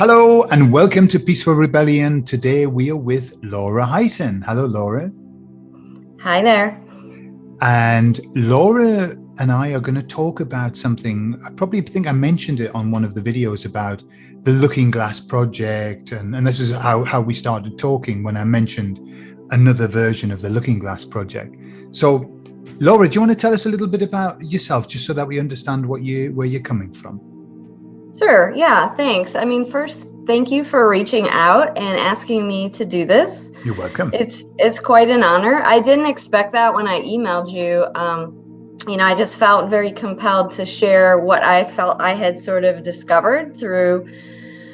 Hello and welcome to Peaceful Rebellion. Today we are with Laura Heyton. Hello, Laura. Hi there. And Laura and I are going to talk about something. I probably think I mentioned it on one of the videos about the Looking Glass project. And this is how we started talking when I mentioned another version of the Looking Glass project. So, Laura, do you want to tell us a little bit about yourself, just so that we understand where you're coming from? Sure. Yeah, thanks. I mean, first, thank you for reaching out and asking me to do this. You're welcome. It's quite an honor. I didn't expect that when I emailed you. I just felt very compelled to share what I felt I had sort of discovered through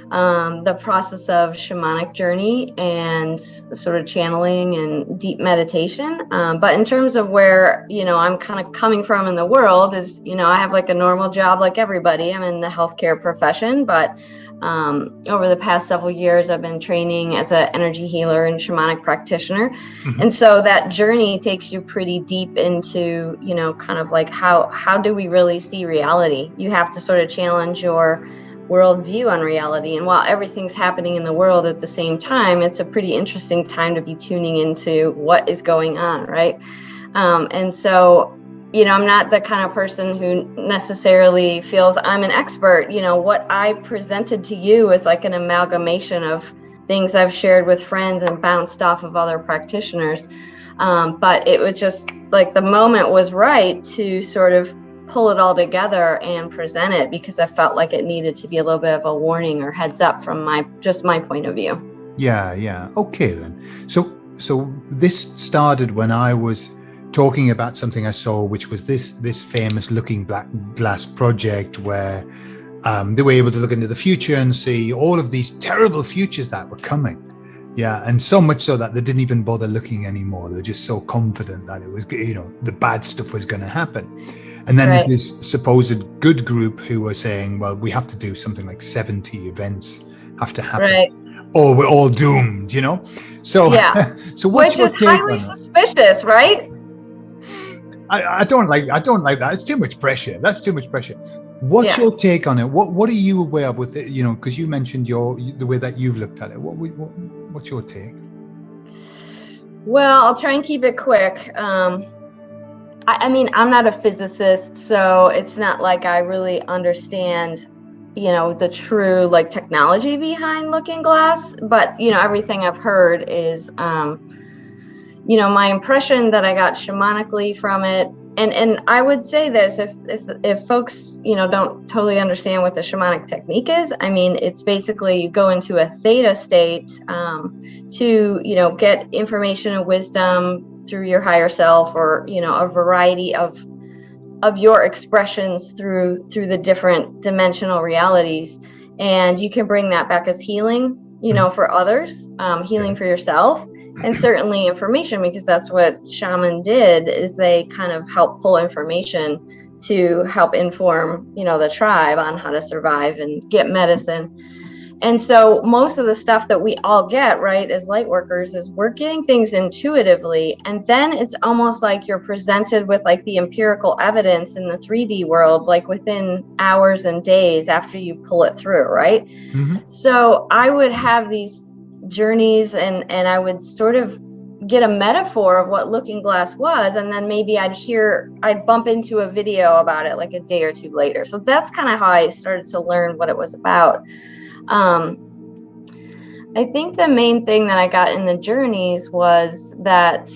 the process of shamanic journey and sort of channeling and deep meditation. But in terms of where, I'm kind of coming from in the world is, I have like a normal job like everybody. I'm in the healthcare profession, but over the past several years, I've been training as an energy healer and shamanic practitioner. Mm-hmm. And so that journey takes you pretty deep into, kind of like how do we really see reality? You have to sort of challenge your worldview on reality. And while everything's happening in the world at the same time, it's a pretty interesting time to be tuning into what is going on, right? And so, I'm not the kind of person who necessarily feels I'm an expert. What I presented to you is like an amalgamation of things I've shared with friends and bounced off of other practitioners. But it was just like the moment was right to sort of pull it all together and present it, because I felt like it needed to be a little bit of a warning or heads up from my point of view. Yeah. Okay then. So this started when I was talking about something I saw, which was this famous Looking Glass project, where they were able to look into the future and see all of these terrible futures that were coming. Yeah, and so much so that they didn't even bother looking anymore. They were just so confident that it was, the bad stuff was going to happen. And then Right. There's this supposed good group who were saying, well, we have to do something like 70 events have to happen, Right. or we're all doomed, So, yeah. So what's Which is highly suspicious, right? I don't like that. It's too much pressure. That's too much pressure. What's your take on it? What are you aware of with it? Because you mentioned the way that you've looked at it. What's your take? Well, I'll try and keep it quick. I mean, I'm not a physicist, so it's not like I really understand, the true like technology behind Looking Glass. But, everything I've heard is, my impression that I got shamanically from it. And I would say this, if folks, don't totally understand what the shamanic technique is, I mean, it's basically you go into a theta state to, get information and wisdom through your higher self, or, a variety of your expressions through the different dimensional realities. And you can bring that back as healing, for others, healing for yourself. And certainly information, because that's what shaman did, is they kind of help pull information to help inform, the tribe on how to survive and get medicine. And so most of the stuff that we all get, right, as light workers, is we're getting things intuitively. And then it's almost like you're presented with like the empirical evidence in the 3D world, like within hours and days after you pull it through, right? Mm-hmm. So I would have these journeys and I would sort of get a metaphor of what Looking Glass was, and then maybe I'd bump into a video about it like a day or two later. So that's kind of how I started to learn what it was about. I think the main thing that I got in the journeys was that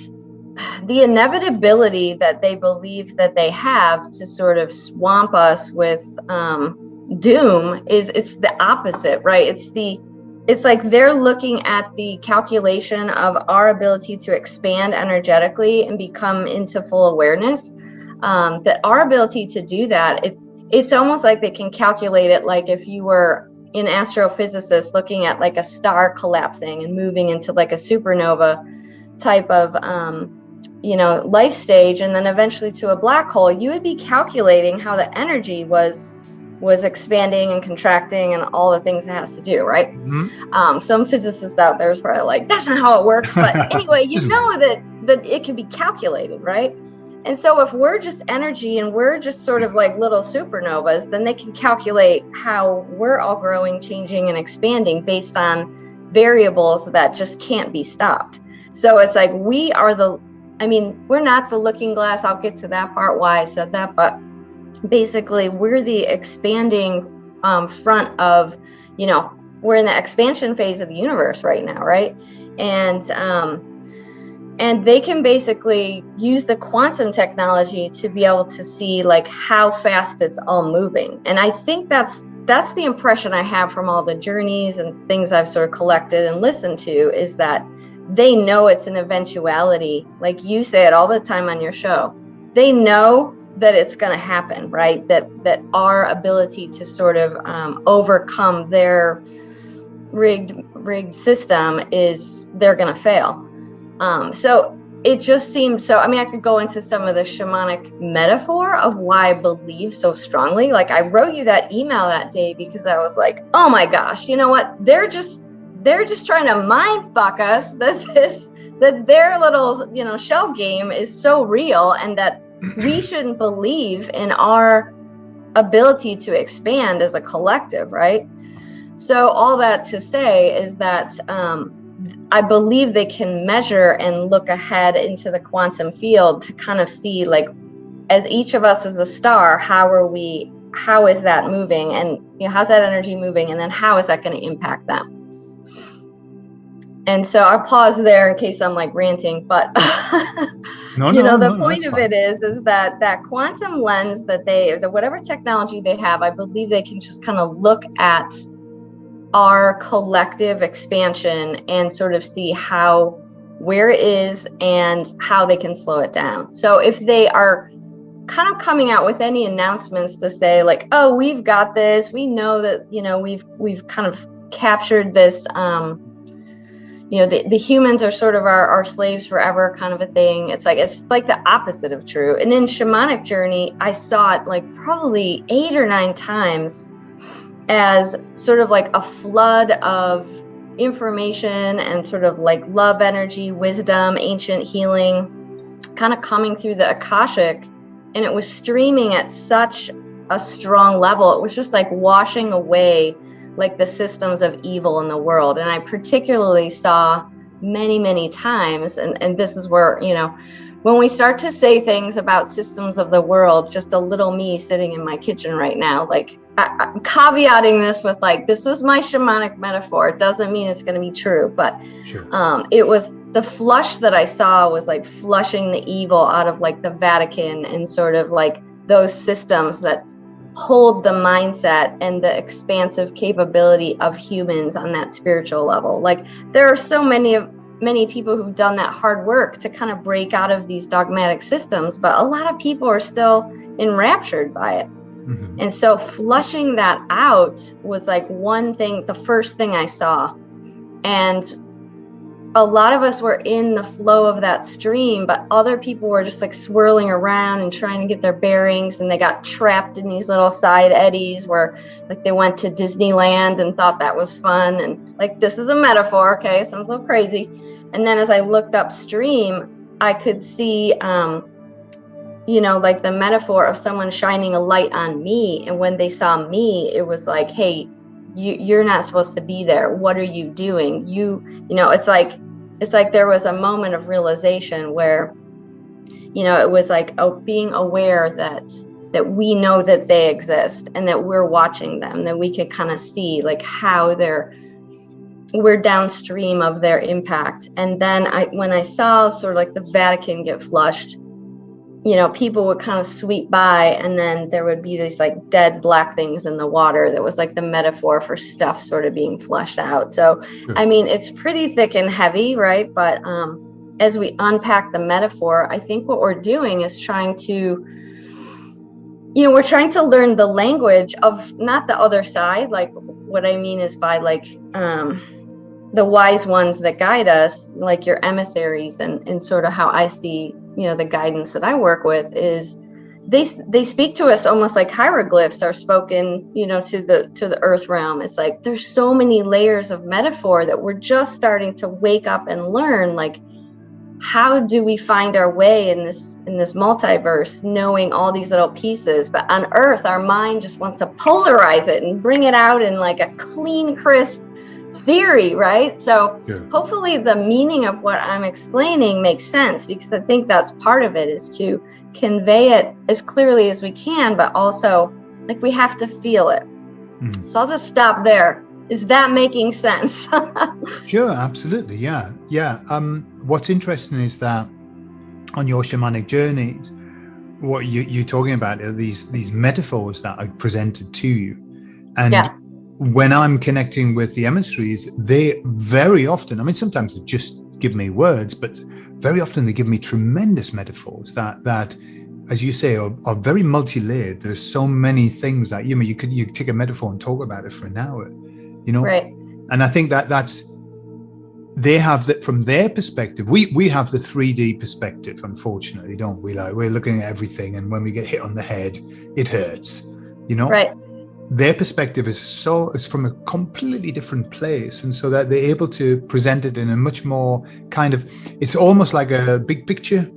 the inevitability that they believe that they have to sort of swamp us with doom it's the opposite, right? It's like they're looking at the calculation of our ability to expand energetically and become into full awareness. That our ability to do that, it's almost like they can calculate it like if you were an astrophysicist looking at like a star collapsing and moving into like a supernova type of life stage, and then eventually to a black hole. You would be calculating how the energy was expanding and contracting and all the things it has to do, right? Mm-hmm. Some physicists out there is probably like, that's not how it works. But anyway, that it can be calculated, right? And so if we're just energy and we're just sort of like little supernovas, then they can calculate how we're all growing, changing, and expanding based on variables that just can't be stopped. So it's like we're not the looking glass. I'll get to that part, why I said that, but basically we're the expanding front of, we're in the expansion phase of the universe right now, right? And they can basically use the quantum technology to be able to see like how fast it's all moving. And I think that's the impression I have from all the journeys and things I've sort of collected and listened to, is that they know it's an eventuality. Like you say it all the time on your show. They know that it's going to happen, right? That our ability to sort of overcome their rigged system is they're going to fail. So it just seemed so, I could go into some of the shamanic metaphor of why I believe so strongly. Like I wrote you that email that day because I was like, oh my gosh, you know what? They're just trying to mind fuck us that their little, show game is so real, and that we shouldn't believe in our ability to expand as a collective, right? So all that to say is that, I believe they can measure and look ahead into the quantum field to kind of see, like, as each of us is a star, how is that moving, and how's that energy moving, and then how is that going to impact them? And so I'll pause there in case I'm like ranting, but the point of it is that quantum lens that whatever technology they have, I believe they can just kind of look at our collective expansion and sort of see where it is and how they can slow it down. So if they are kind of coming out with any announcements to say like, oh, we've got this, we know that, we've kind of captured this, the humans are sort of our slaves forever kind of a thing. It's like the opposite of true. And in shamanic journey, I saw it like probably 8 or 9 times as sort of like a flood of information and sort of like love energy, wisdom, ancient healing, kind of coming through the Akashic. And it was streaming at such a strong level. It was just like washing away like the systems of evil in the world. And I particularly saw many, many times, and this is where, when we start to say things about systems of the world, just a little me sitting in my kitchen right now, like I'm caveating this with like, this was my shamanic metaphor. It doesn't mean it's going to be true, but sure. It was the flush that I saw was like flushing the evil out of like the Vatican and sort of like those systems that hold the mindset and the expansive capability of humans on that spiritual level. Like there are so many people who've done that hard work to kind of break out of these dogmatic systems, but a lot of people are still enraptured by it. Mm-hmm. And so flushing that out was like the first thing I saw. And a lot of us were in the flow of that stream, but other people were just like swirling around and trying to get their bearings, and they got trapped in these little side eddies where like they went to Disneyland and thought that was fun. And like, this is a metaphor, okay? Sounds a little crazy. And then as I looked upstream, I could see, like the metaphor of someone shining a light on me. And when they saw me, it was like, hey, you're not supposed to be there. What are you doing? It's like there was a moment of realization where, it was like being aware that we know that they exist and that we're watching them, that we could kind of see like how we're downstream of their impact. And then when I saw sort of like the Vatican get flushed, people would kind of sweep by, and then there would be these like dead black things in the water that was like the metaphor for stuff sort of being flushed out. So, sure. It's pretty thick and heavy, right? But as we unpack the metaphor, I think what we're doing is trying to learn the language of not the other side. Like what I mean is by like the wise ones that guide us, like your emissaries, and sort of how I see, the guidance that I work with is they speak to us almost like hieroglyphs are spoken, to the earth realm. It's like there's so many layers of metaphor that we're just starting to wake up and learn. Like how do we find our way in this multiverse, knowing all these little pieces? But on Earth, our mind just wants to polarize it and bring it out in like a clean, crisp theory, right? So hopefully the meaning of what I'm explaining makes sense, because I think that's part of it, is to convey it as clearly as we can, but also like we have to feel it. So I'll just stop there. Is that making sense? Sure, absolutely. Yeah. What's interesting is that on your shamanic journeys, what you're talking about are these metaphors that are presented to you. And when I'm connecting with the emissaries, they very often, I mean, sometimes they just give me words, but very often they give me tremendous metaphors that as you say, are very multi-layered. There's so many things that, you could take a metaphor and talk about it for an hour, Right. And I think that's, they have that from their perspective. We have the 3D perspective, unfortunately, don't we? Like, we're looking at everything, and when we get hit on the head, it hurts, Right. Their perspective is from a completely different place, and so that they're able to present it in a much more kind of, it's almost like a big picture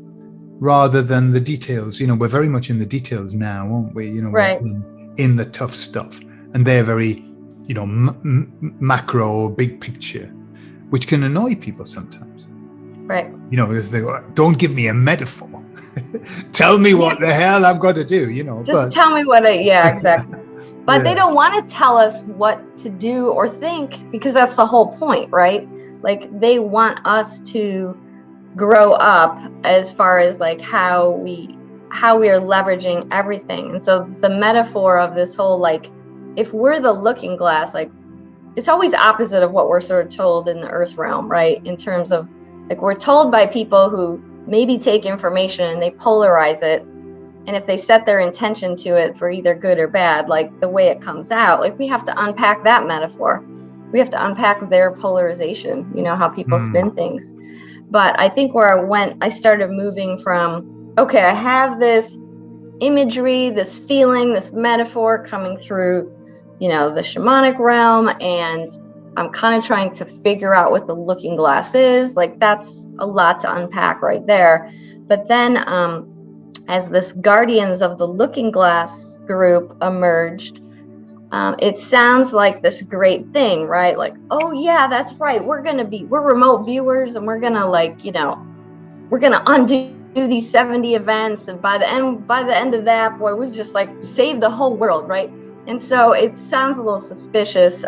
rather than the details. We're very much in the details now, aren't we? Right. We're in the tough stuff, and they're very, macro, big picture, which can annoy people sometimes. Right. Because they go, don't give me a metaphor. Tell me what the hell I've got to do, Just tell me what exactly. But they don't want to tell us what to do or think, because that's the whole point, right? Like, they want us to grow up as far as like how we are leveraging everything. And so the metaphor of this whole, like, if we're the looking glass, like, it's always opposite of what we're sort of told in the earth realm, right? In terms of, like, we're told by people who maybe take information and they polarize it, and if they set their intention to it for either good or bad, like the way it comes out, like, we have to unpack that metaphor. We have to unpack their polarization, how people spin things. But I think where I started moving from, okay, I have this imagery, this feeling, this metaphor coming through, the shamanic realm, and I'm kind of trying to figure out what the looking glass is. Like, that's a lot to unpack right there. But then as this Guardians of the Looking Glass group emerged, it sounds like this great thing, right? Like, oh yeah, that's right. We're remote viewers, and we're going to, like, we're going to undo these 70 events. And by the end of that, boy, we've just like saved the whole world, right? And so it sounds a little suspicious.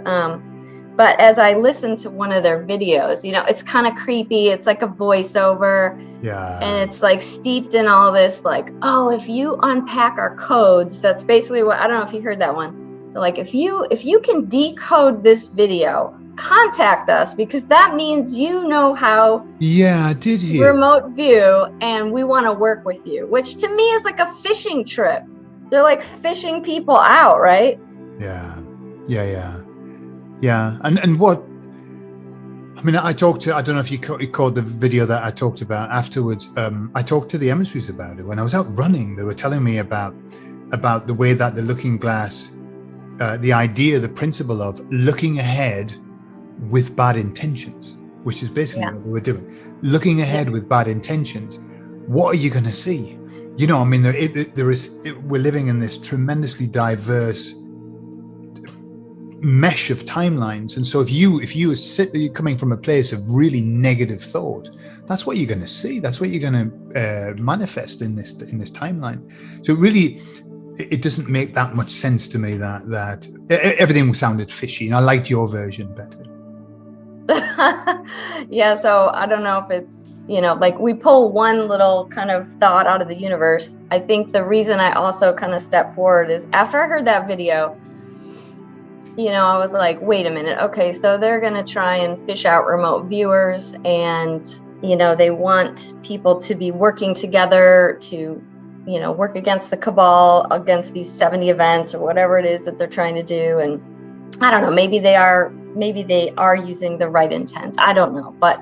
But as I listened to one of their videos, it's kind of creepy. It's like a voiceover. Yeah. And it's like steeped in all this, like, oh, if you unpack our codes, that's basically what, I don't know if you heard that one. Like, if you can decode this video, contact us, because that means how. Yeah, did he? Remote view, and we want to work with you, which to me is like a fishing trip. They're like fishing people out, right? Yeah. And what, I mean, I don't know if you caught the video that I talked about afterwards. I talked to the emissaries about it. When I was out running, they were telling me about the way that the looking glass, the idea, the principle of looking ahead with bad intentions, which is basically what we were doing. Looking ahead with bad intentions. What are you going to see? I mean, we're living in this tremendously diverse mesh of timelines, and so if you're coming from a place of really negative thought, that's what you're going to see. That's what you're going to manifest in this timeline. So really, it doesn't make that much sense to me that everything sounded fishy, and I liked your version better. Yeah, so I don't know if it's, like, we pull one little kind of thought out of the universe. I think the reason I also kind of stepped forward is after I heard that video, I was like, wait a minute. Okay, so they're going to try and fish out remote viewers, and, they want people to be working together to, work against the cabal, against these 70 events or whatever it is that they're trying to do. And I don't know, maybe they are using the right intent. I don't know, but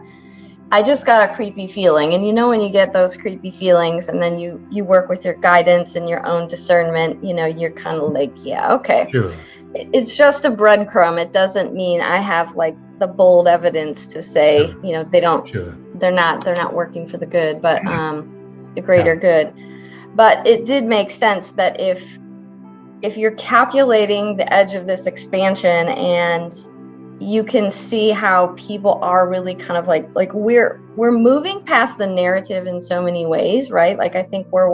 I just got a creepy feeling. And when you get those creepy feelings, and then you work with your guidance and your own discernment, you're kind of like, yeah, okay. Sure. It's just a breadcrumb. It doesn't mean I have like the bold evidence to say, Sure. They don't. Sure. they're not working for the good, but the greater good. But it did make sense that if you're calculating the edge of this expansion and you can see how people are really kind of like we're moving past the narrative in so many ways, right? Like I think where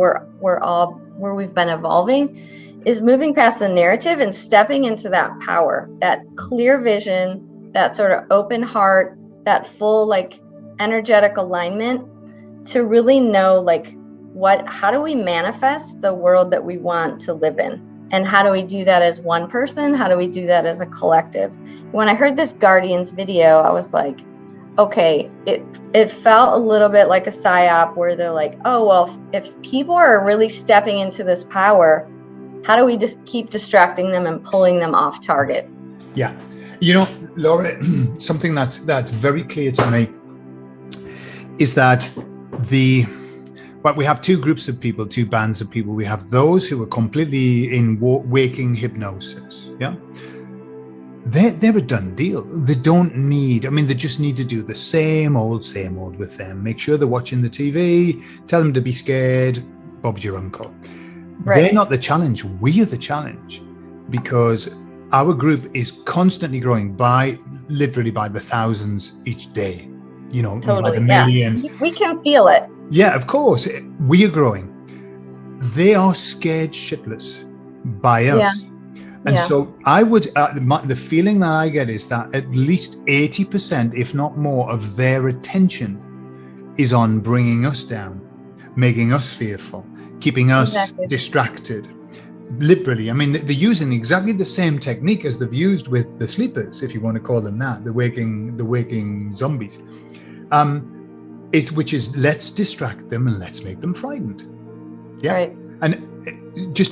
we've been evolving is moving past the narrative and stepping into that power, that clear vision, that sort of open heart, that full like energetic alignment to really know like how do we manifest the world that we want to live in? And how do we do that as one person? How do we do that as a collective? When I heard this Guardians video, I was like, okay, it felt a little bit like a psyop where they're like, oh, well, if people are really stepping into this power, how do we just keep distracting them and pulling them off target? Yeah. You know, Laura, something that's very clear to me is that but we have two groups of people, two bands of people. We have those who are completely in waking hypnosis. Yeah. They're a done deal. They don't need, they just need to do the same old with them. Make sure they're watching the TV, tell them to be scared. Bob's your uncle. Right. They're not the challenge. We are the challenge because our group is constantly growing literally by the thousands each day, totally, by the millions. Yeah. We can feel it. Yeah, of course. We are growing. They are scared shitless by us. Yeah. And so I would, the feeling that I get is that at least 80%, if not more, of their attention is on bringing us down, making us fearful, keeping us distracted. Literally, they're using exactly the same technique as they've used with the sleepers, if you want to call them that, the waking zombies. Which is let's distract them and let's make them frightened. Yeah. Right. And just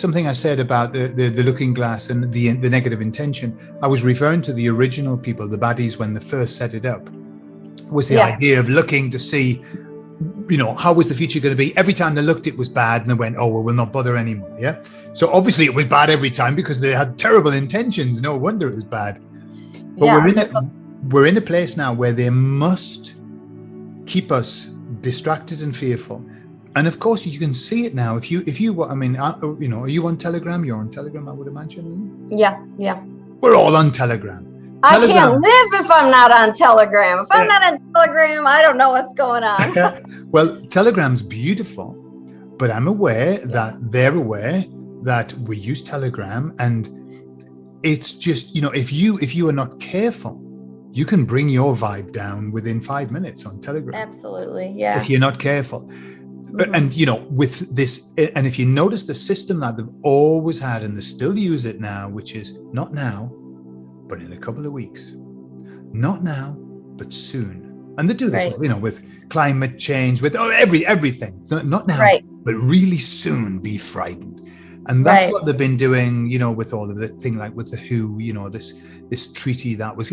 something I said about the looking glass and the negative intention. I was referring to the original people, the baddies, when they first set it up. Was the idea of looking to see, how was the future going to be? Every time they looked, it was bad, and they went, "Oh, well, we'll not bother anymore." Yeah. So obviously, it was bad every time because they had terrible intentions. No wonder it was bad. But we're in a place now where they must keep us distracted and fearful. And of course, you can see it now. If you, are you on Telegram? You're on Telegram, I would imagine. Yeah. We're all on Telegram. I can't live if I'm not on Telegram. If I'm not on Telegram, I don't know what's going on. Well, Telegram's beautiful, but I'm aware that they're aware that we use Telegram, and it's just, if you are not careful, you can bring your vibe down within 5 minutes on Telegram. Absolutely, yeah. If you're not careful. And, with this, and if you notice the system that they've always had, and they still use it now, which is not now, but in a couple of weeks. Not now, but soon. And they do this, with climate change, with everything. Not now, but really soon be frightened. And that's what they've been doing, with all of the thing, like with the WHO, this treaty that was,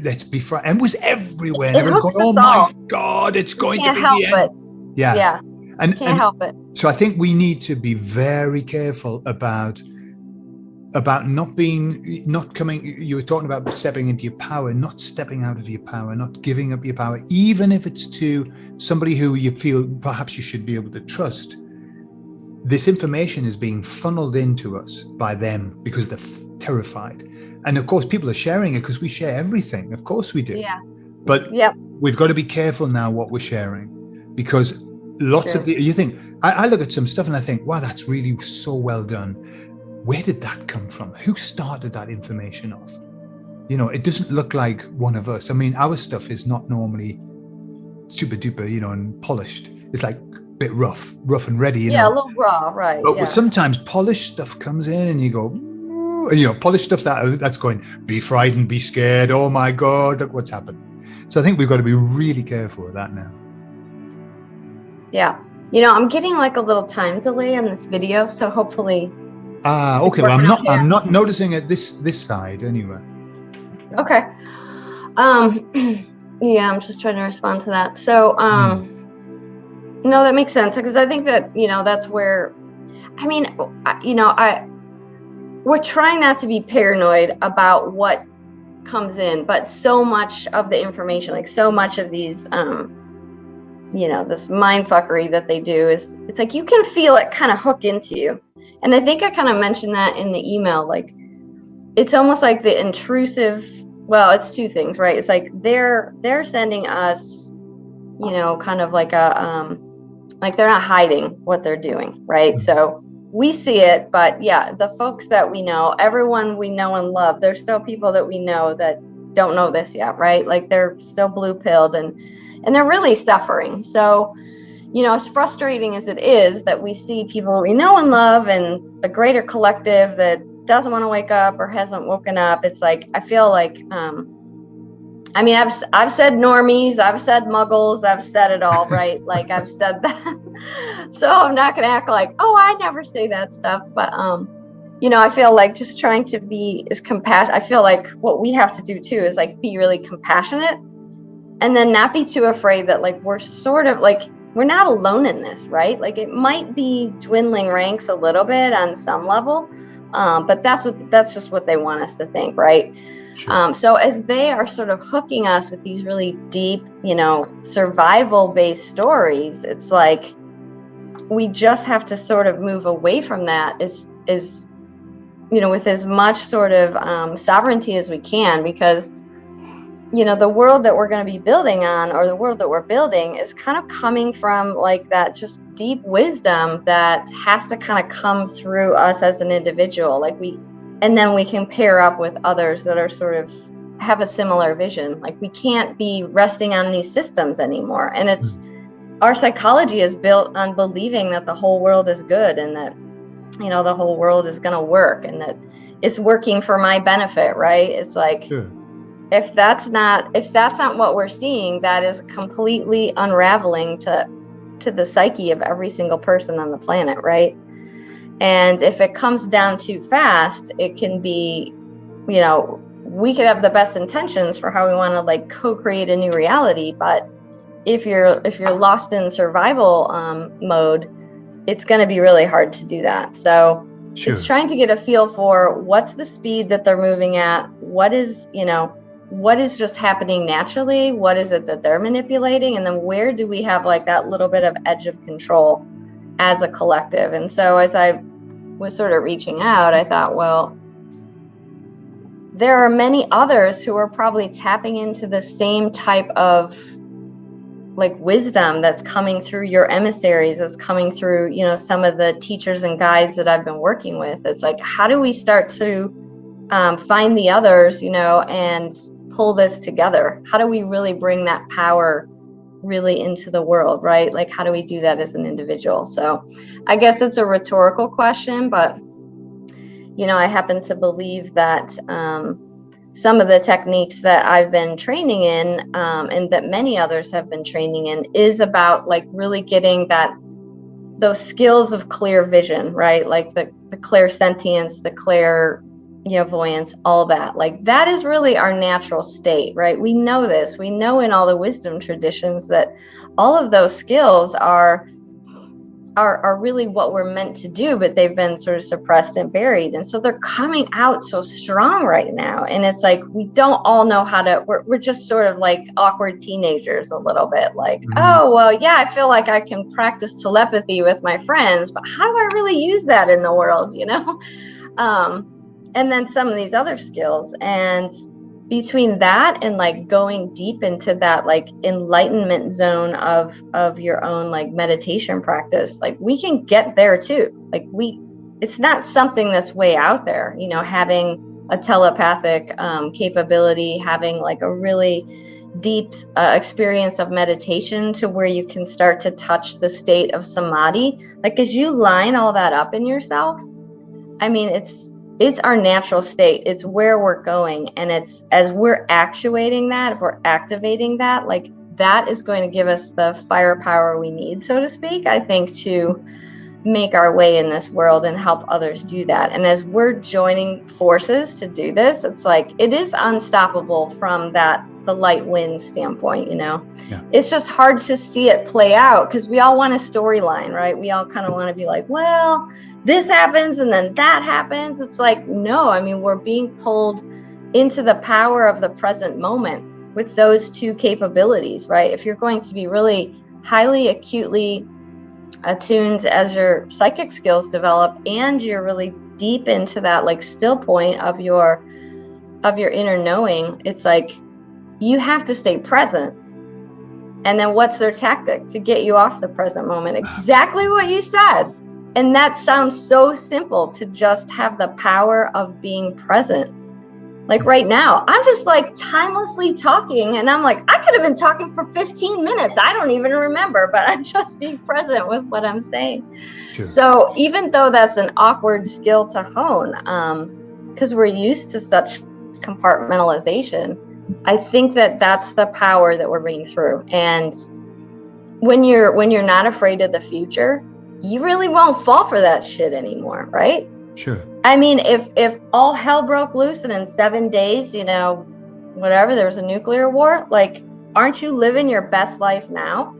let's be frightened, and was everywhere. And everyone's going, oh my God, it's going to be the end. Yeah. And can't help it. So I think we need to be very careful about not coming. You were talking about stepping into your power, not stepping out of your power, not giving up your power, even if it's to somebody who you feel perhaps you should be able to trust. This information is being funneled into us by them because they're terrified. And of course, people are sharing it because we share everything. Of course we do. Yeah. But we've got to be careful now what we're sharing, because lots of you think, I look at some stuff and I think, wow, that's really so well done. Where did that come from? Who started that information off? It doesn't look like one of us. Our stuff is not normally super duper, and polished. It's like a bit rough and ready. A little raw, right. But sometimes polished stuff comes in and you go, polished stuff that's going, be frightened, be scared. Oh my God, look what's happened. So I think we've got to be really careful with that now. Yeah. I'm getting like a little time delay on this video, so hopefully. Okay. Well, I'm not noticing it this side anyway. Okay. Yeah, I'm just trying to respond to that. So, no, that makes sense, because I think that, that's where, we're trying not to be paranoid about what comes in, but so much of the information, like so much of these this mind fuckery that they do is, it's like you can feel it kind of hook into you. And I think I kind of mentioned that in the email, like it's almost like the intrusive, well, it's two things, right? It's like they're sending us, kind of like a like they're not hiding what they're doing, right? Mm-hmm. So we see it, but yeah, the folks that we know, everyone we know and love, there's still people that we know that don't know this yet, right? Like they're still blue pilled and they're really suffering. So, as frustrating as it is that we see people we know and love and the greater collective that doesn't want to wake up or hasn't woken up, it's like, I feel like, I've said normies, I've said muggles, I've said it all, right? Like I've said that. So I'm not going to act like, oh, I never say that stuff. But, I feel like just trying to be as compassionate. I feel like what we have to do too is like be really compassionate and then not be too afraid that like we're sort of like, we're not alone in this, right? Like it might be dwindling ranks a little bit on some level, but that's just what they want us to think, right? Sure. So as they are sort of hooking us with these really deep, survival-based stories, it's like we just have to sort of move away from that is with as much sort of sovereignty as we can, because the world that we're going to be building on, or the world that we're building, is kind of coming from like that just deep wisdom that has to kind of come through us as an individual. And then we can pair up with others that are sort of have a similar vision. Like we can't be resting on these systems anymore. And our psychology is built on believing that the whole world is good and that, the whole world is going to work and that it's working for my benefit, right? It's like, sure. If that's not what we're seeing, that is completely unraveling to the psyche of every single person on the planet, right? And if it comes down too fast, it can be, we could have the best intentions for how we want to like co-create a new reality, but if you're lost in survival mode, it's going to be really hard to do that. So sure. It's trying to get a feel for what's the speed that they're moving at, what is just happening naturally, what is it that they're manipulating, and then where do we have like that little bit of edge of control as a collective. And so as I was sort of reaching out, I thought, well, there are many others who are probably tapping into the same type of like wisdom that's coming through your emissaries, that's coming through, some of the teachers and guides that I've been working with. It's like, how do we start to find the others, and pull this together? How do we really bring that power really into the world, right? Like, how do we do that as an individual? So I guess it's a rhetorical question, but, I happen to believe that some of the techniques that I've been training in and that many others have been training in is about like really getting those skills of clear vision, right? Like the clairsentience, the clairvoyance, all that. Like that is really our natural state, right? We know this. We know in all the wisdom traditions that all of those skills are really what we're meant to do, but they've been sort of suppressed and buried. And so they're coming out so strong right now. And it's like, we don't all know how to, we're just sort of like awkward teenagers a little bit like, oh, well, yeah, I feel like I can practice telepathy with my friends, but how do I really use that in the world, and then some of these other skills. And between that and like going deep into that like enlightenment zone of your own like meditation practice, like we can get there too. Like it's not something that's way out there, having a telepathic capability, having like a really deep experience of meditation to where you can start to touch the state of samadhi. Like as you line all that up in yourself, it's our natural state. It's where we're going. And it's as we're actuating that, if we're activating that, like that is going to give us the firepower we need, so to speak, I think, to make our way in this world and help others do that. And as we're joining forces to do this, it's like it is unstoppable from the light wind standpoint, Yeah. It's just hard to see it play out because we all want a storyline, right? We all kind of want to be like, well, this happens and then that happens. It's like, no, we're being pulled into the power of the present moment with those two capabilities, right? If you're going to be really highly acutely attuned as your psychic skills develop, and you're really deep into that like still point of your inner knowing, it's like you have to stay present. And then what's their tactic to get you off the present moment? Exactly what you said. And that sounds so simple, to just have the power of being present. Like right now, I'm just like timelessly talking, and I'm like, I could have been talking for 15 minutes. I don't even remember, but I'm just being present with what I'm saying. Sure. So even though that's an awkward skill to hone, because we're used to such compartmentalization, I think that that's the power that we're bringing through. And when you're not afraid of the future, you really won't fall for that shit anymore, right? Sure. I mean, if all hell broke loose and in 7 days, whatever, there was a nuclear war, like, aren't you living your best life now?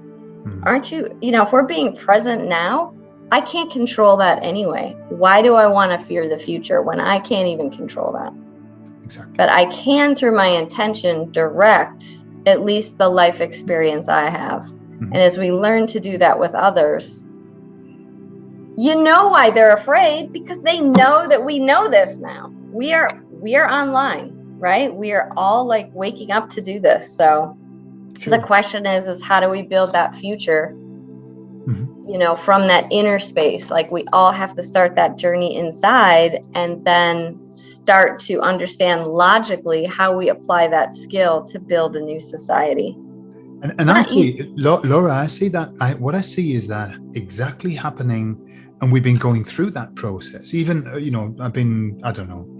Aren't you, if we're being present now, I can't control that anyway. Why do I want to fear the future when I can't even control that? Exactly. But I can, through my intention, direct at least the life experience I have. And as we learn to do that with others, you know why they're afraid, because they know that we know this now. We are online, right? We are all like waking up to do this. So sure. The question is how do we build that future, from that inner space? Like, we all have to start that journey inside, and then start to understand logically how we apply that skill to build a new society. And I see, Laura, I see that, what I see is that exactly happening. And we've been going through that process. Even, I've been,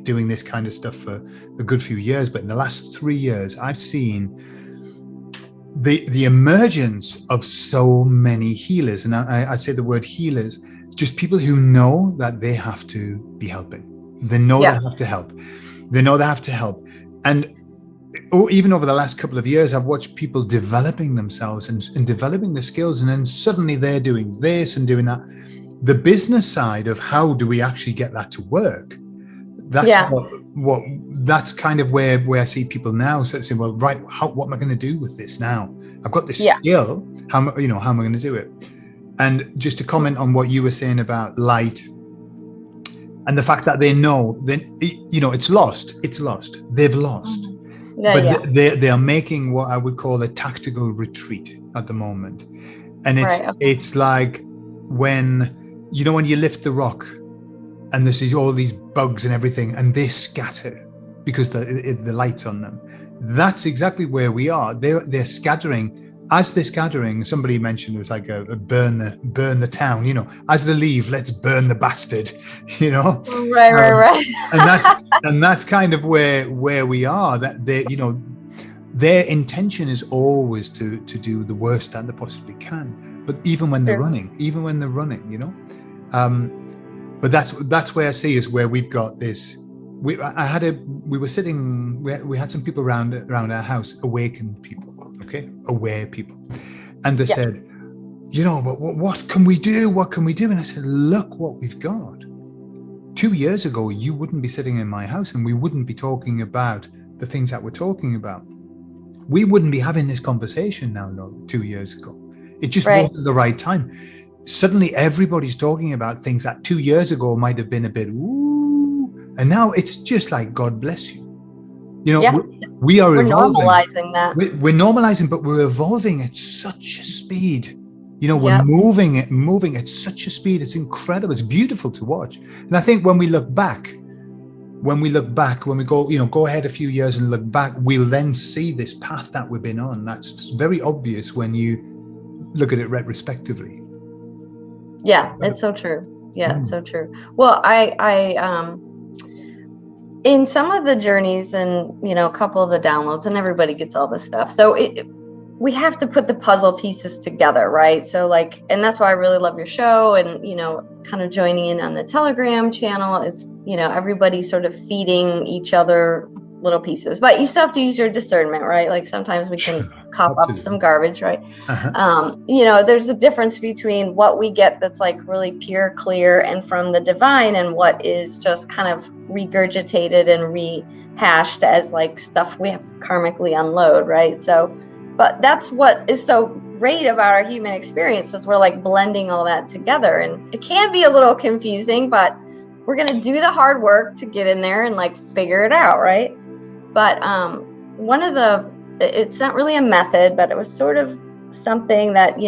doing this kind of stuff for a good few years, but in the last 3 years, I've seen the emergence of so many healers. And I'd say the word healers, just people who know that they have to be helping. They know they have to help. They know they have to help. And even over the last couple of years, I've watched people developing themselves and developing the skills. And then suddenly they're doing this and doing that. The business side of how do we actually get that to work? That's what that's kind of where I see people now saying, well, right, what am I going to do with this now? I've got this skill. How am I going to do it? And just to comment on what you were saying about light and the fact that they know, then it's lost. It's lost. They've lost. But they are making what I would call a tactical retreat at the moment, and it's like when you lift the rock and there's all these bugs and everything, and they scatter because the light's on them. That's exactly where we are. They're scattering. As they're scattering, somebody mentioned it was like a burn the town. As they leave, let's burn the bastard. Right. And that's kind of where we are. That their intention is always to do the worst that they possibly can. But even when they're running, but that's where I see is where we've got this. We had some people around our house, awakened people, aware people, and they said, but what can we do? What can we do? And I said, look what we've got. 2 years ago, you wouldn't be sitting in my house, and we wouldn't be talking about the things that we're talking about. We wouldn't be having this conversation now, 2 years ago. It just wasn't the right time. Suddenly everybody's talking about things that 2 years ago might have been a bit, ooh, and now it's just like, God bless you. We are evolving. Normalizing that. We're normalizing, but we're evolving at such a speed. We're moving at such a speed. It's incredible. It's beautiful to watch. And I think when we go ahead a few years and look back, we'll then see this path that we've been on. That's very obvious when you look at it retrospectively. Yeah, it's so true. It's so true. Well, I in some of the journeys and, a couple of the downloads, and everybody gets all this stuff. So we have to put the puzzle pieces together, right? So and that's why I really love your show, and, kind of joining in on the Telegram channel is, everybody sort of feeding each other little pieces, but you still have to use your discernment, right? Like sometimes we can cough up some garbage, right? There's a difference between what we get that's like really pure, clear, and from the divine, and what is just kind of regurgitated and rehashed as like stuff we have to karmically unload, right? So, but that's what is so great about our human experience, is we're like blending all that together, and it can be a little confusing, but we're going to do the hard work to get in there and like figure it out, right? But it's not really a method, but it was sort of something that,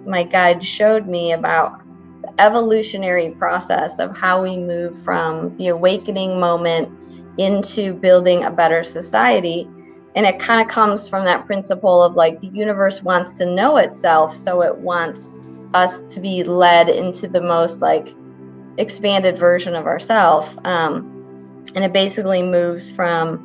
my guide showed me about the evolutionary process of how we move from the awakening moment into building a better society. And it kind of comes from that principle of like the universe wants to know itself, so it wants us to be led into the most like expanded version of ourselves. And it basically moves from,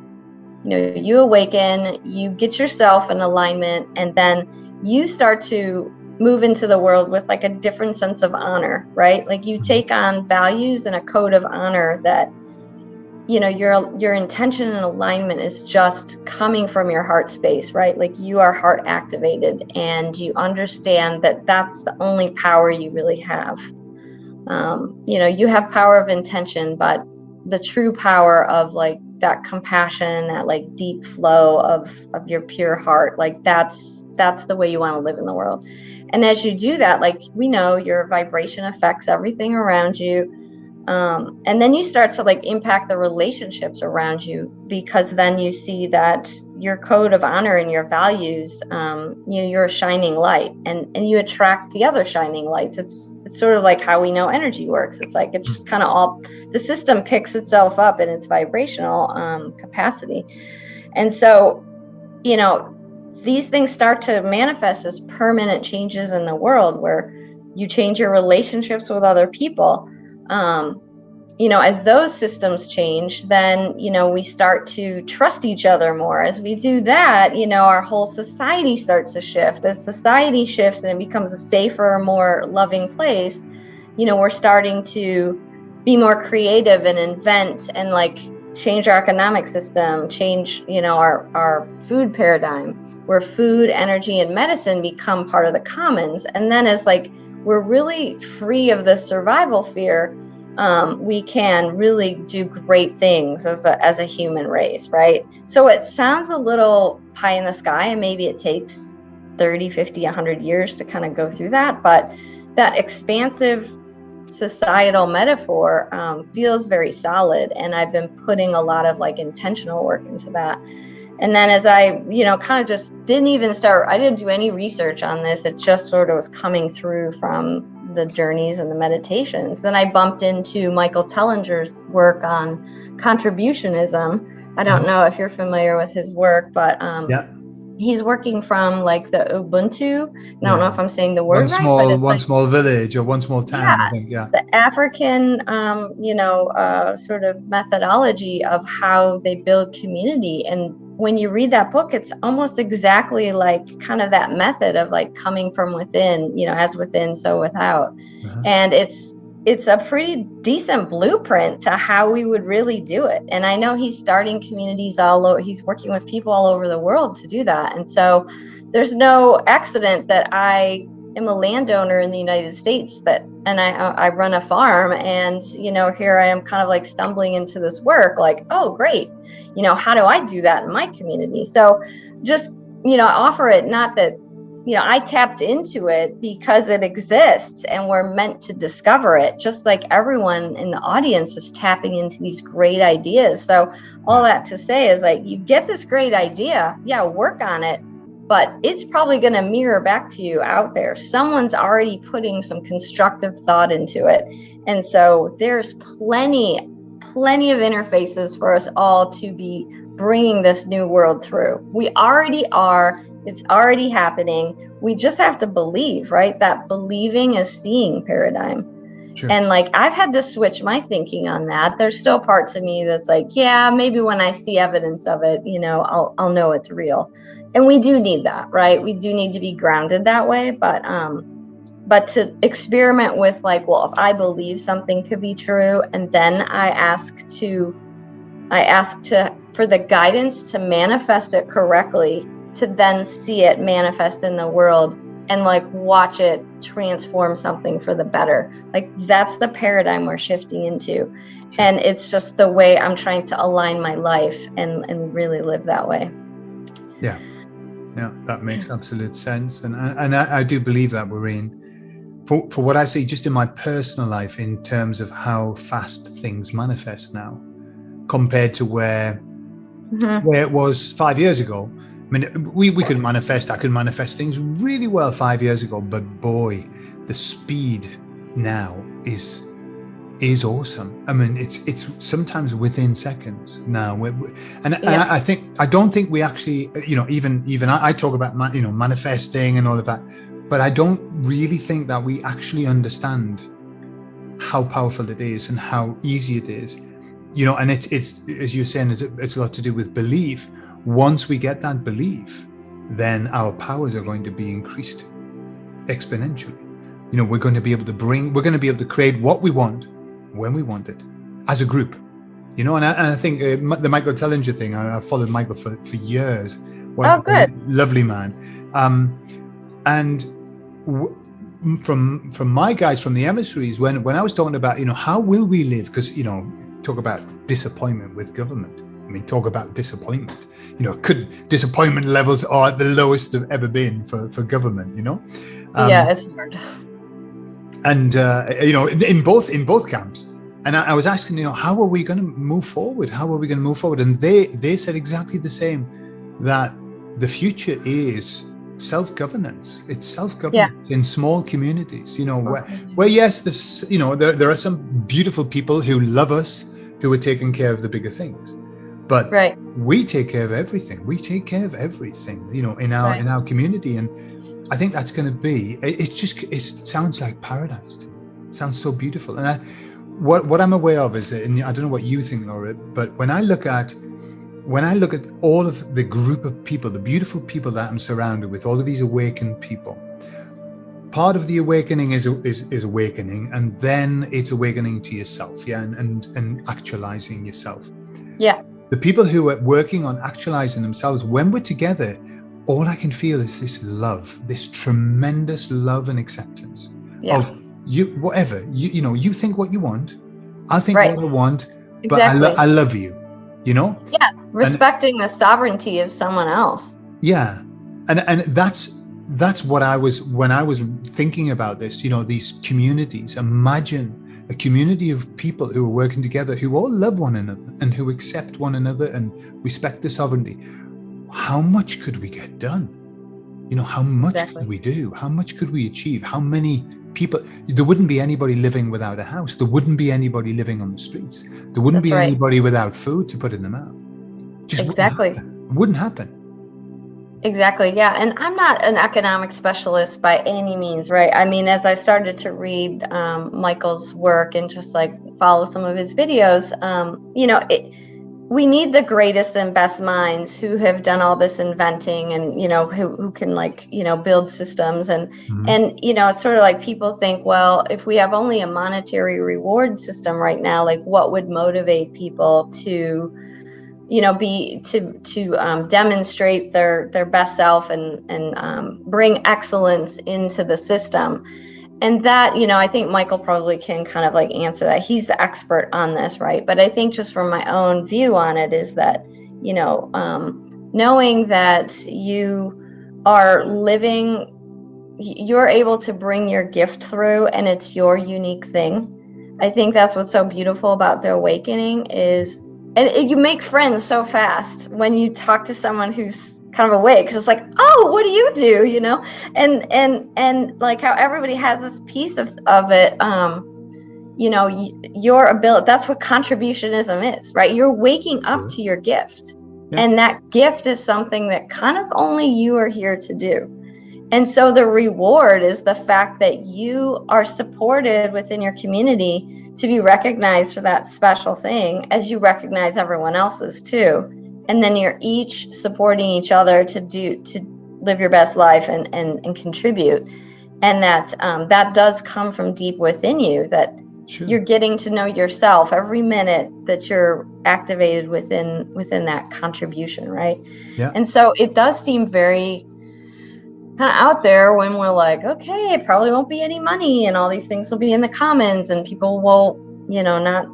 you awaken, you get yourself in alignment, and then you start to move into the world with like a different sense of honor, right? Like you take on values and a code of honor that, your intention and alignment is just coming from your heart space, right? Like you are heart activated, and you understand that that's the only power you really have. You have power of intention, but the true power of like that compassion, that like deep flow of your pure heart, like that's the way you want to live in the world. And as you do that, like we know your vibration affects everything around you. And then you start to like impact the relationships around you, because then you see that your code of honor and your values, you're a shining light, and you attract the other shining lights. It's sort of like how we know energy works. It's like, it's just kind of all, the system picks itself up in its vibrational capacity. And so, these things start to manifest as permanent changes in the world, where you change your relationships with other people. As those systems change, then, we start to trust each other more. As we do that, our whole society starts to shift. As society shifts and it becomes a safer, more loving place, we're starting to be more creative and invent and like change our economic system, change, our food paradigm, where food, energy, and medicine become part of the commons. And then as like we're really free of the survival fear, we can really do great things as a human race, right? So it sounds a little pie in the sky, and maybe it takes 30, 50, 100 years to kind of go through that. But that expansive societal metaphor feels very solid. And I've been putting a lot of like intentional work into that. And then as I, kind of just I didn't do any research on this. It just sort of was coming through from the journeys and the meditations. Then I bumped into Michael Tellinger's work on contributionism. I don't know if you're familiar with his work, but he's working from like the Ubuntu. I don't know if I'm saying the word right, but it's one small village or one small town. I think, the African, sort of methodology of how they build community. And when you read that book, it's almost exactly like kind of that method of like coming from within, as within, so without. And it's a pretty decent blueprint to how we would really do it. And I know he's starting communities all over. He's working with people all over the world to do that. And so there's no accident that I am a landowner in the United States, and I run a farm, and, here I am kind of like stumbling into this work, like, oh, great. How do I do that in my community? So just, offer it, not that, I tapped into it because it exists and we're meant to discover it, just like everyone in the audience is tapping into these great ideas. So all that to say is like, you get this great idea, work on it, but it's probably going to mirror back to you out there. Someone's already putting some constructive thought into it. And so there's plenty of interfaces for us all to be bringing this new world through. We already are. It's already happening. We just have to believe, right? That believing is seeing paradigm. Sure. And like, I've had to switch my thinking on that. There's still parts of me that's like, maybe when I see evidence of it, I'll know it's real. And we do need that, right? We do need to be grounded that way. But to experiment with like, well, if I believe something could be true, and then I ask to for the guidance to manifest it correctly, to then see it manifest in the world and like watch it transform something for the better. Like that's the paradigm we're shifting into. And it's just the way I'm trying to align my life and really live that way. Yeah, that makes absolute sense. And I do believe that we're in, for what I see just in my personal life, in terms of how fast things manifest now compared to where it was 5 years ago. I mean, we could manifest, I could manifest things really well 5 years ago, but boy, the speed now is awesome. I mean, it's sometimes within seconds now. And I don't think we actually, even I talk about manifesting and all of that, but I don't really think that we actually understand how powerful it is and how easy it is. And it's as you're saying, it's a lot to do with belief. Once we get that belief, then our powers are going to be increased exponentially. We're going to be able to create what we want when we want it as a group. And I think the Michael Tellinger thing, I followed Michael for years. Good. Lovely man. And from my guys from the emissaries, when I was talking about, how will we live? Because, talk about disappointment with government. I mean, talk about disappointment. Disappointment levels are at the lowest they've ever been for government, Yeah, it's hard. And, in both camps. And I was asking, how are we going to move forward? How are we going to move forward? And they said exactly the same, that the future is self-governance. It's self-governance in small communities, where yes, this, there are some beautiful people who love us, who are taking care of the bigger things. But we take care of everything. We take care of everything, in our community. And I think that's going to be, it sounds like paradise to me. It sounds so beautiful. And what I'm aware of is, and I don't know what you think, Laura, but when I look at all of the group of people, the beautiful people that I'm surrounded with, all of these awakened people, part of the awakening is awakening, and then it's awakening to yourself, and actualizing yourself. Yeah. The people who are working on actualizing themselves, when we're together, all I can feel is this love, this tremendous love and acceptance of you, whatever, you think what you want, I think what I want, but I love you, Yeah, respecting the sovereignty of someone else. Yeah, and that's what I was, when I was thinking about this, these communities. Imagine a community of people who are working together, who all love one another and who accept one another and respect the sovereignty. How much could we get done? How much could we do? How much could we achieve? How many people? There wouldn't be anybody living without a house. There wouldn't be anybody living on the streets. There wouldn't be anybody without food to put in the mouth. Just wouldn't happen. Exactly. Yeah. And I'm not an economic specialist by any means, right? I mean, as I started to read Michael's work and just like follow some of his videos, we need the greatest and best minds who have done all this inventing and, who can build systems. And, it's sort of like people think, well, if we have only a monetary reward system right now, like what would motivate people to demonstrate their best self and bring excellence into the system. And that, I think Michael probably can kind of answer that. He's the expert on this, right? But I think just from my own view on it is that, knowing that you are living, you're able to bring your gift through and it's your unique thing. I think that's what's so beautiful about the awakening is, and you make friends so fast when you talk to someone who's kind of awake, because it's like, oh, what do you do? And like how everybody has this piece of it. Your ability. That's what contributionism is, right? You're waking up to your gift, and that gift is something that kind of only you are here to do. And so the reward is the fact that you are supported within your community to be recognized for that special thing, as you recognize everyone else's too. And then you're each supporting each other to live your best life and contribute. And that does come from deep within you, that Sure. You're getting to know yourself every minute that you're activated within that contribution, right? Yeah. And so it does seem very kind of out there when we're like, okay, it probably won't be any money and all these things will be in the commons and people will, not,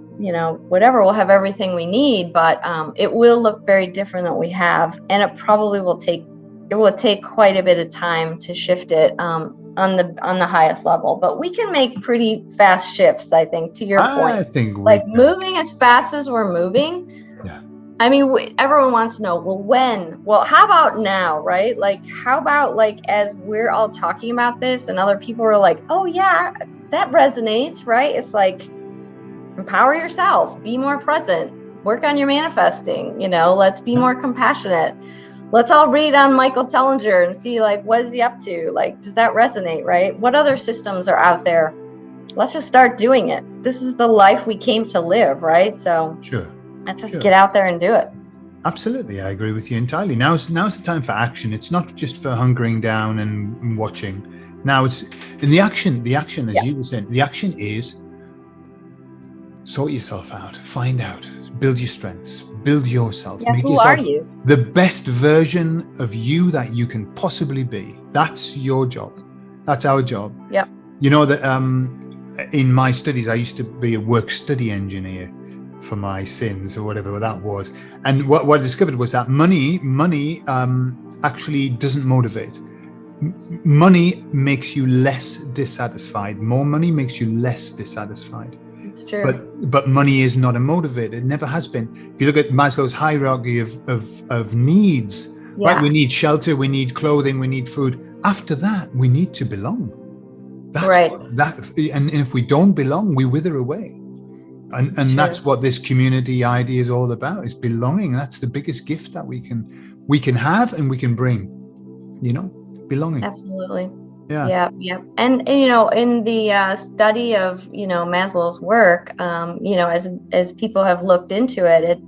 whatever, we'll have everything we need, but it will look very different than we have. And it probably will take quite a bit of time to shift it on the highest level, but we can make pretty fast shifts, I think, to your point. I think like moving as fast as we're moving. Yeah. I mean, everyone wants to know, well, when? Well, how about now, right? Like, how about as we're all talking about this and other people are like, oh yeah, that resonates, right? It's like, empower yourself, be more present, work on your manifesting, let's be more compassionate. Let's all read on Michael Tellinger and see, what is he up to? Does that resonate, right? What other systems are out there? Let's just start doing it. This is the life we came to live, right? So sure. Let's just get out there and do it. Absolutely. I agree with you entirely. Now's the time for action. It's not just for hunkering down and watching. Now it's in the action, as you were saying, the action is sort yourself out, find out, build your strengths, build yourself, make who yourself are you? The best version of you that you can possibly be. That's your job. That's our job. Yeah. You know that in my studies, I used to be a work study engineer for my sins or whatever that was. And what I discovered was that money actually doesn't motivate. Money makes you less dissatisfied. More money makes you less dissatisfied. It's true. But money is not a motivator. It never has been. If you look at Maslow's hierarchy of needs, right? We need shelter, we need clothing, we need food. After that, we need to belong. That's right. And if we don't belong, we wither away. And that's what this community idea is all about, is belonging. That's the biggest gift that we can have and we can bring, belonging. Absolutely. Yeah. And in the study of Maslow's work, as people have looked into it,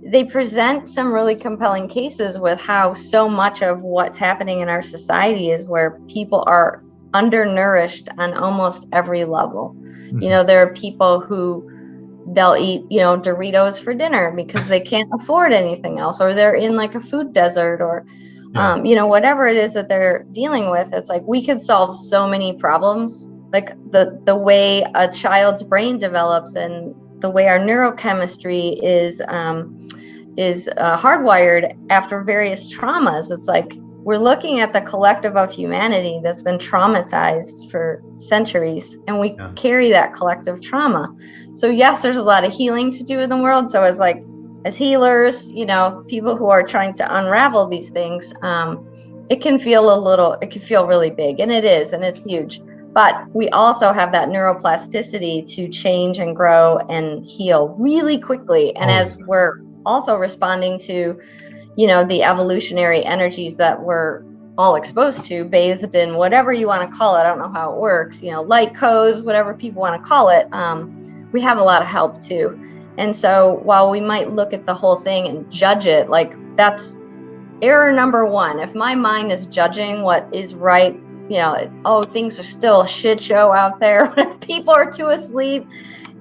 they present some really compelling cases with how so much of what's happening in our society is where people are undernourished on almost every level. Mm-hmm. There are people who they'll eat, Doritos for dinner because they can't afford anything else, or they're in a food desert, or whatever it is that they're dealing with. It's like we could solve so many problems, like the way a child's brain develops and the way our neurochemistry is hardwired after various traumas. It's like we're looking at the collective of humanity that's been traumatized for centuries, and we carry that collective trauma. So yes, there's a lot of healing to do in the world. So as healers, people who are trying to unravel these things, it can feel really big, and it is, and it's huge. But we also have that neuroplasticity to change and grow and heal really quickly. And as we're also responding to, the evolutionary energies that we're all exposed to, bathed in whatever you want to call it. I don't know how it works, light codes, whatever people want to call it. We have a lot of help too. And so while we might look at the whole thing and judge it, that's error number one. If my mind is judging what is right, things are still a shit show out there. People are too asleep.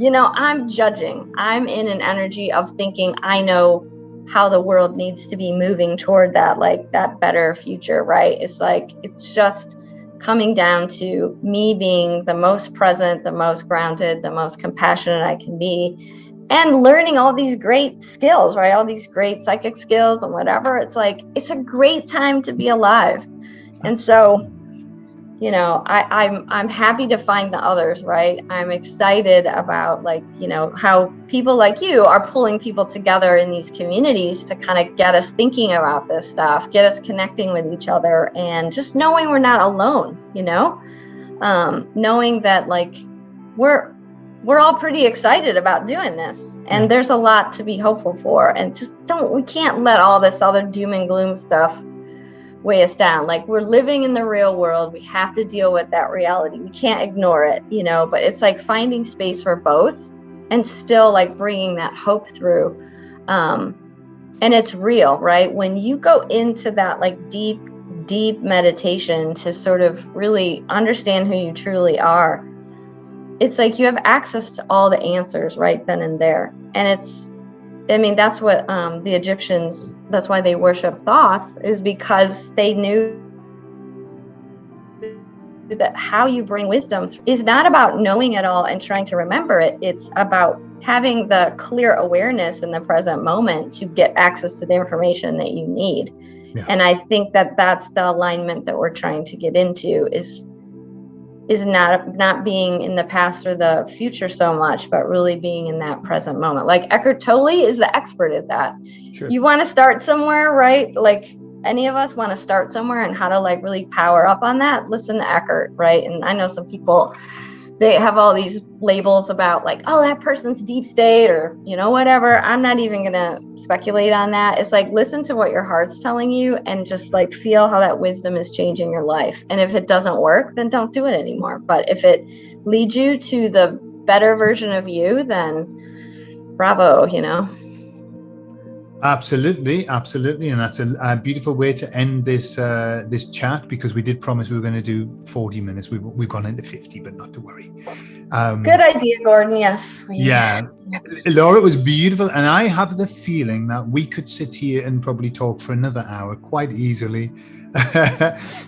I'm judging. I'm in an energy of thinking I know how the world needs to be moving toward that, that better future, right? It's just coming down to me being the most present, the most grounded, the most compassionate I can be, and learning all these great skills, right? All these great psychic skills and whatever. It's it's a great time to be alive. And so, I'm happy to find the others, right? I'm excited about how people like you are pulling people together in these communities to kind of get us thinking about this stuff, get us connecting with each other, and just knowing we're not alone, knowing that we're all pretty excited about doing this, and there's a lot to be hopeful for, and we can't let all this other doom and gloom stuff weigh us down. We're living in the real world. We have to deal with that reality. We can't ignore it, but it's finding space for both and still bringing that hope through. And it's real, right? When you go into that deep meditation to sort of really understand who you truly are, it's like you have access to all the answers right then and there. And that's what the Egyptians, that's why they worship Thoth, is because they knew that how you bring wisdom is not about knowing it all and trying to remember it. It's about having the clear awareness in the present moment to get access to the information that you need. Yeah. And I think that that's the alignment that we're trying to get into, is not being in the past or the future so much, but really being in that present moment. Like Eckhart Tolle is the expert at that. Sure. You want to start somewhere, right? Like any of us want to start somewhere, and how to like really power up on that. Listen to Eckhart, right? And I know some people, they have all these labels about like, oh, that person's deep state, or, whatever. I'm not even going to speculate on that. It's like, listen to what your heart's telling you, and just like feel how that wisdom is changing your life. And if it doesn't work, then don't do it anymore. But if it leads you to the better version of you, then bravo, Absolutely. And that's a beautiful way to end this chat, because we did promise we were going to do 40 minutes. We've gone into 50, but not to worry. Good idea, Gordon. Yes. Yeah. Laura, it was beautiful. And I have the feeling that we could sit here and probably talk for another hour quite easily,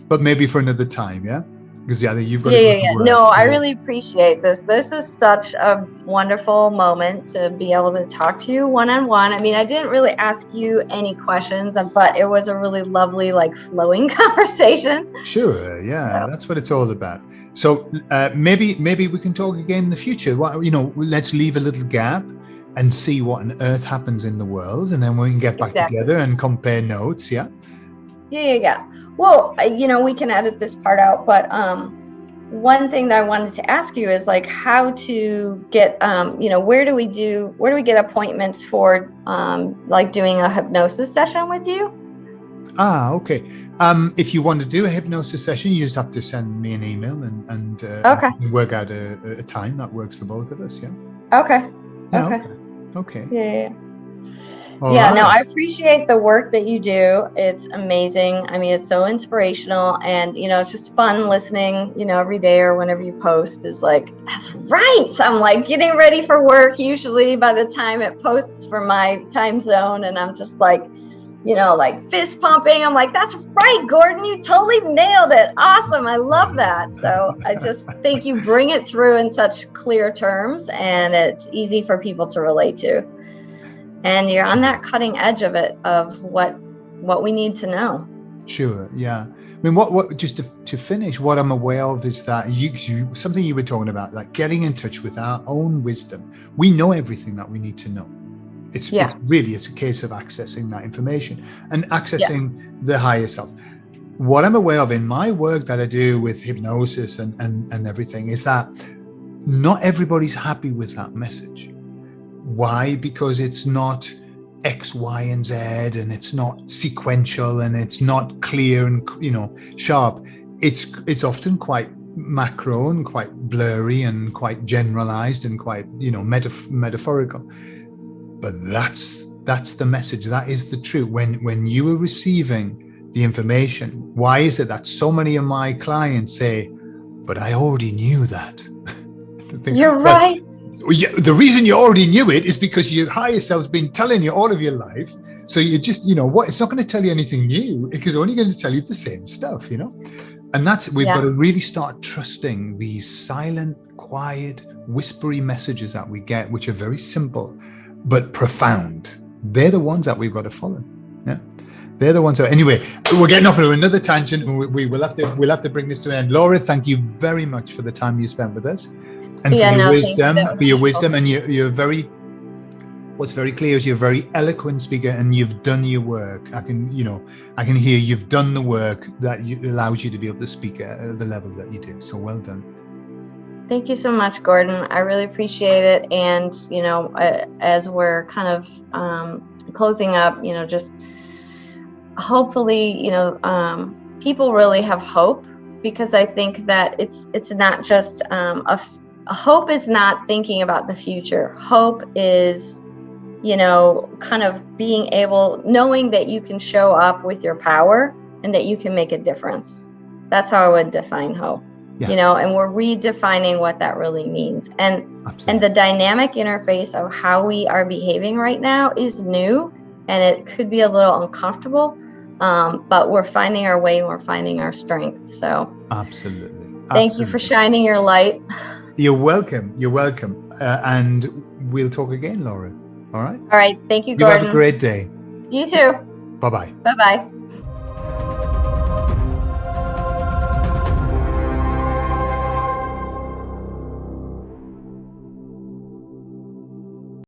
but maybe for another time. Yeah. Because you've got to work. No, I really appreciate this. This is such a wonderful moment to be able to talk to you one-on-one. I mean, I didn't really ask you any questions, but it was a really lovely, like, flowing conversation. Sure, yeah, that's what it's all about. So maybe we can talk again in the future. Let's leave a little gap and see what on earth happens in the world, and then we can get back together and compare notes. Yeah. Yeah. Well, we can edit this part out, but one thing that I wanted to ask you is like how to get, where do we get appointments for like doing a hypnosis session with you? Okay. If you want to do a hypnosis session, you just have to send me an email and work out a time that works for both of us. Yeah. Okay. Yeah, okay. Yeah. Right. No, I appreciate the work that you do. It's amazing. I mean, it's so inspirational, and it's just fun listening, every day or whenever you post is like, that's right. I'm like getting ready for work usually by the time it posts for my time zone, and I'm just like, like fist pumping. I'm like, that's right, Gordon, you totally nailed it. Awesome. I love that. So I just think you bring it through in such clear terms, and it's easy for people to relate to. And you're on that cutting edge of it, of what we need to know. Sure, yeah. I mean, what just to finish, what I'm aware of is that something you were talking about, like getting in touch with our own wisdom. We know everything that we need to know. It's a case of accessing that information and accessing the higher self. What I'm aware of in my work that I do with hypnosis and everything is that not everybody's happy with that message. Why? Because it's not X, Y, and Z, and it's not sequential, and it's not clear and sharp. It's often quite macro and quite blurry and quite generalized and quite metaphorical. But that's the message. That is the truth. When you are receiving the information, why is it that so many of my clients say, "But I already knew that." You're right. The reason you already knew it is because your higher self's been telling you all of your life. So you just, it's not going to tell you anything new. It's only going to tell you the same stuff, And we've got to really start trusting these silent, quiet, whispery messages that we get, which are very simple, but profound. They're the ones that we've got to follow. Yeah. They're the ones. Anyway, we're getting off on another tangent, and we'll have to bring this to an end. Laura, thank you very much for the time you spent with us. And for your wisdom, and you're very, what's very clear is you're a very eloquent speaker, and you've done your work. I can hear you've done the work that allows you to be able to speak at the level that you do. So well done. Thank you so much, Gordon. I really appreciate it. And, as we're kind of closing up, just hopefully, people really have hope, because I think that it's not just hope is not thinking about the future. Hope is, kind of being knowing that you can show up with your power and that you can make a difference. That's how I would define hope. you know, and we're redefining what that really means. And Absolutely. the dynamic interface of how we are behaving right now is new, and it could be a little uncomfortable, but we're finding our way and we're finding our strength. So Absolutely. Thank you for shining your light. You're welcome. You're welcome. And we'll talk again, Laura. All right? All right. Thank you, You Gordon. have a great day. You too. Bye-bye. Bye-bye.